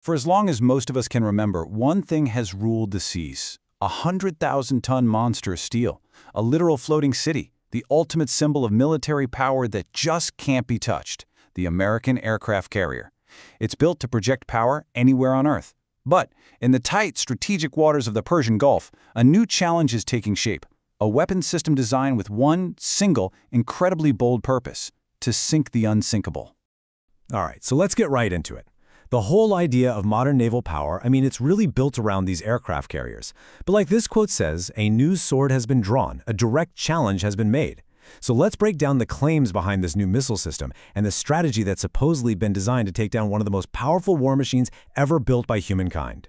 For as long as most of us can remember, one thing has ruled the seas: a 100,000-ton monster of steel, a literal floating city, the ultimate symbol of military power that just can't be touched, the American aircraft carrier. It's built to project power anywhere on Earth. But in the tight, strategic waters of the Persian Gulf, a new challenge is taking shape, a weapon system designed with one single, incredibly bold purpose: to sink the unsinkable. All right, so let's get right into it. The whole idea of modern naval power, it's really built around these aircraft carriers. But like this quote says, a new sword has been drawn, a direct challenge has been made. So let's break down the claims behind this new missile system and the strategy that's supposedly been designed to take down one of the most powerful war machines ever built by humankind.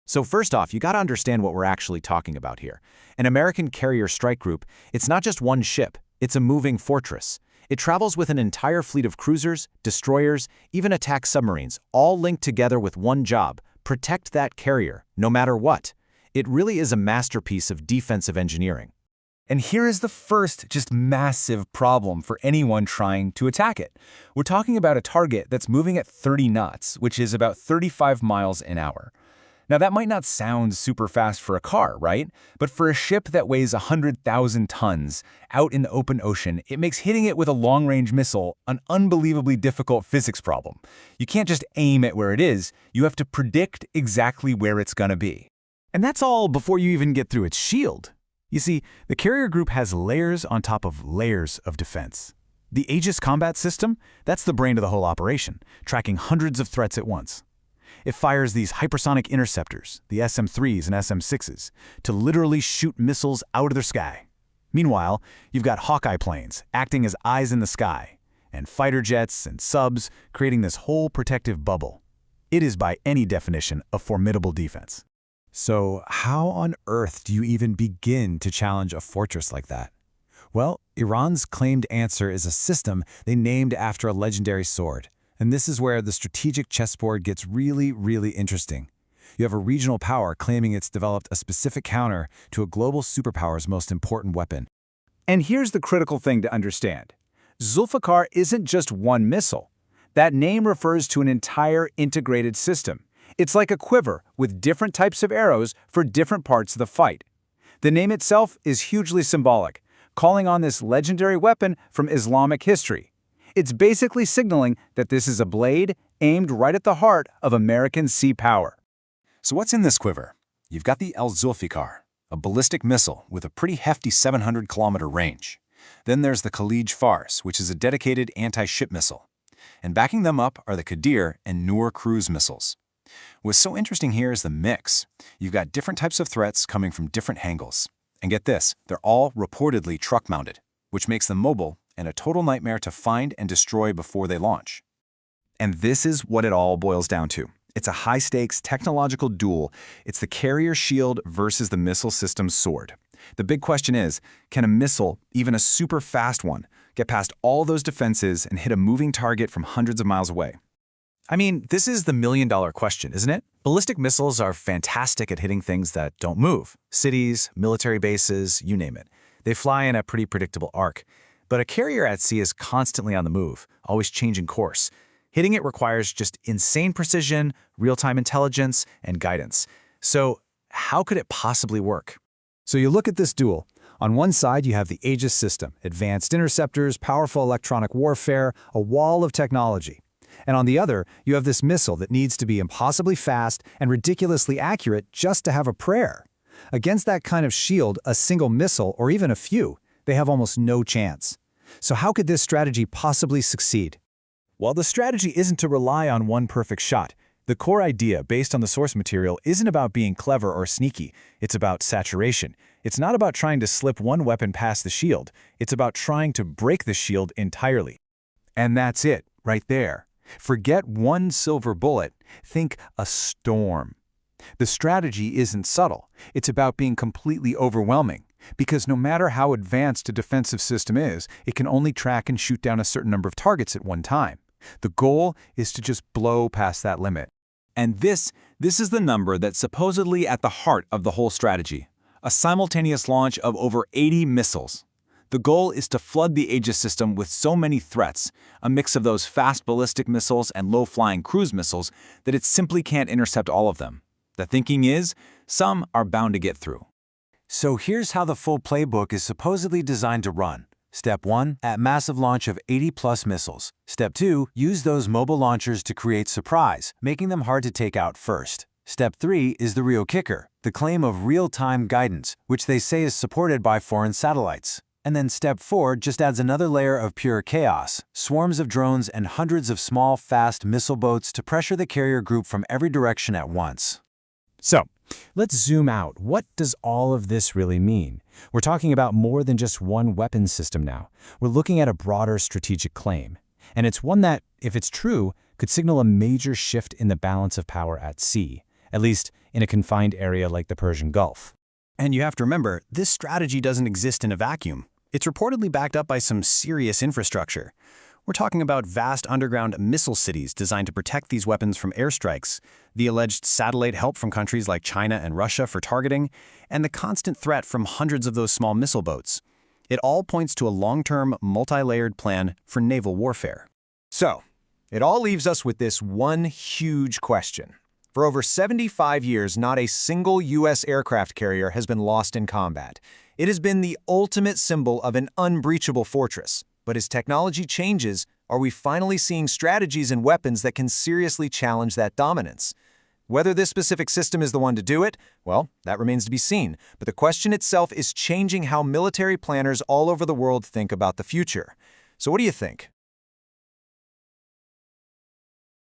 So first off, you got to understand what we're actually talking about here. An American carrier strike group, it's not just one ship, it's a moving fortress. It travels with an entire fleet of cruisers, destroyers, even attack submarines, all linked together with one job: protect that carrier, no matter what. It really is a masterpiece of defensive engineering. And here is the first just massive problem for anyone trying to attack it. We're talking about a target that's moving at 30 knots, which is about 35 miles an hour. Now that might not sound super fast for a car, right? But for a ship that weighs 100,000 tons out in the open ocean, it makes hitting it with a long-range missile an unbelievably difficult physics problem. You can't just aim at where it is, you have to predict exactly where it's gonna be. And that's all before you even get through its shield. You see, the carrier group has layers on top of layers of defense. The Aegis combat system, that's the brain of the whole operation, tracking hundreds of threats at once. It fires these hypersonic interceptors, the SM-3s and SM-6s, to literally shoot missiles out of the sky. Meanwhile, you've got Hawkeye planes acting as eyes in the sky, and fighter jets and subs creating this whole protective bubble. It is by any definition a formidable defense. So how on earth do you even begin to challenge a fortress like that? Well, Iran's claimed answer is a system they named after a legendary sword. And this is where the strategic chessboard gets really, really interesting. You have a regional power claiming it's developed a specific counter to a global superpower's most important weapon. And here's the critical thing to understand. Zulfiqar isn't just one missile. That name refers to an entire integrated system. It's like a quiver with different types of arrows for different parts of the fight. The name itself is hugely symbolic, calling on this legendary weapon from Islamic history. It's basically signaling that this is a blade aimed right at the heart of American sea power. So what's in this quiver? You've got the Zulfiqar, a ballistic missile with a pretty hefty 700-kilometer range. Then there's the Khalij Fars, which is a dedicated anti-ship missile. And backing them up are the Qadir and Noor cruise missiles. What's so interesting here is the mix. You've got different types of threats coming from different angles. And get this, they're all reportedly truck-mounted, which makes them mobile and a total nightmare to find and destroy before they launch. And this is what it all boils down to. It's a high-stakes technological duel. It's the carrier shield versus the missile system's sword. The big question is, can a missile, even a super fast one, get past all those defenses and hit a moving target from hundreds of miles away? This is the million-dollar question, isn't it? Ballistic missiles are fantastic at hitting things that don't move. Cities, military bases, you name it. They fly in a pretty predictable arc. But a carrier at sea is constantly on the move, always changing course. Hitting it requires just insane precision, real-time intelligence, and guidance. So how could it possibly work? So you look at this duel. On one side, you have the Aegis system, advanced interceptors, powerful electronic warfare, a wall of technology. And on the other, you have this missile that needs to be impossibly fast and ridiculously accurate just to have a prayer. Against that kind of shield, a single missile, or even a few, they have almost no chance. So how could this strategy possibly succeed? Well, the strategy isn't to rely on one perfect shot. The core idea, based on the source material, isn't about being clever or sneaky. It's about saturation. It's not about trying to slip one weapon past the shield. It's about trying to break the shield entirely. And that's it, right there. Forget one silver bullet. Think a storm. The strategy isn't subtle. It's about being completely overwhelming. Because no matter how advanced a defensive system is, it can only track and shoot down a certain number of targets at one time. The goal is to just blow past that limit. And this is the number that's supposedly at the heart of the whole strategy: a simultaneous launch of over 80 missiles. The goal is to flood the Aegis system with so many threats, a mix of those fast ballistic missiles and low-flying cruise missiles, that it simply can't intercept all of them. The thinking is, some are bound to get through. So here's how the full playbook is supposedly designed to run. Step 1, at massive launch of 80-plus missiles. Step 2, use those mobile launchers to create surprise, making them hard to take out first. Step 3 is the real kicker, the claim of real-time guidance, which they say is supported by foreign satellites. And then Step 4 just adds another layer of pure chaos, swarms of drones and hundreds of small, fast missile boats to pressure the carrier group from every direction at once. So, let's zoom out. What does all of this really mean? We're talking about more than just one weapons system now. We're looking at a broader strategic claim. And it's one that, if it's true, could signal a major shift in the balance of power at sea, at least in a confined area like the Persian Gulf. And you have to remember, this strategy doesn't exist in a vacuum. It's reportedly backed up by some serious infrastructure. We're talking about vast underground missile cities designed to protect these weapons from airstrikes, the alleged satellite help from countries like China and Russia for targeting, and the constant threat from hundreds of those small missile boats. It all points to a long-term, multi-layered plan for naval warfare. So, it all leaves us with this one huge question. For over 75 years, not a single U.S. aircraft carrier has been lost in combat. It has been the ultimate symbol of an unbreachable fortress. But as technology changes, are we finally seeing strategies and weapons that can seriously challenge that dominance? Whether this specific system is the one to do it, well, that remains to be seen. But the question itself is changing how military planners all over the world think about the future. So what do you think?